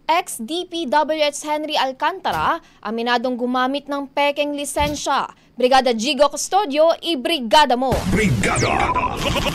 Ex-DPWH Henry Alcantara, aminadong gumamit ng pekeng lisensya. Brigada Jigo Custodio, ibrigada mo! Brigada!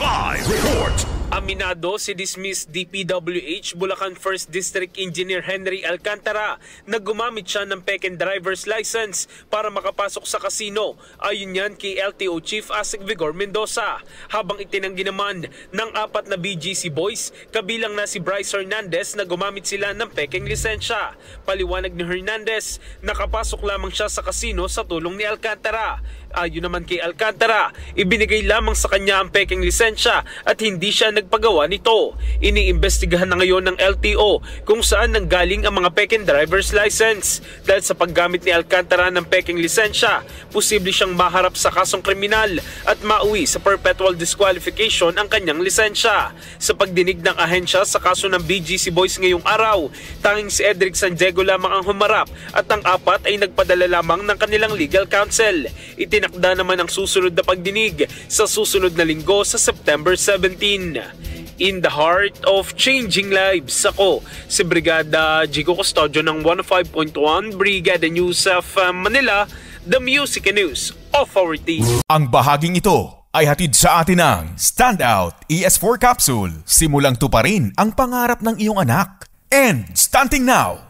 Live report! Aminado si dismissed DPWH Bulacan 1st District Engineer Henry Alcantara na gumamit siya ng pekeng driver's license para makapasok sa casino. Ayon yan kay LTO Chief Asik Vigor Mendoza. Habang itinanggi naman ng 4 na BGC boys, kabilang na si Bryce Hernandez na gumamit sila ng pekeng lisensya. Paliwanag ni Hernandez, nakapasok lamang siya sa casino sa tulong ni Alcantara. Ayon naman kay Alcantara, ibinigay lamang sa kanya ang pekeng lisensya at hindi siya nagpagawa nito. Iniimbestigahan na ngayon ng LTO kung saan nanggaling ang mga pekeng driver's license. Dahil sa paggamit ni Alcantara ng pekeng lisensya, posible siyang maharap sa kasong kriminal at mauwi sa perpetual disqualification ang kanyang lisensya. Sa pagdinig ng ahensya sa kaso ng BGC Boys ngayong araw, tanging si Edric San Diego lamang ang humarap at ang 4 ay nagpadala lamang ng kanilang legal counsel. Itinakda naman ang susunod na pagdinig sa susunod na linggo sa September 17. In the heart of changing lives, ako si Brigada Jigo Custodio ng 105.1 Brigada News of Manila, the Music and News Authority. Ang bahaging ito ay hatid sa atin ng Standout ES4 Capsule. Simulang tuparin ang pangarap ng iyong anak. And stunting now!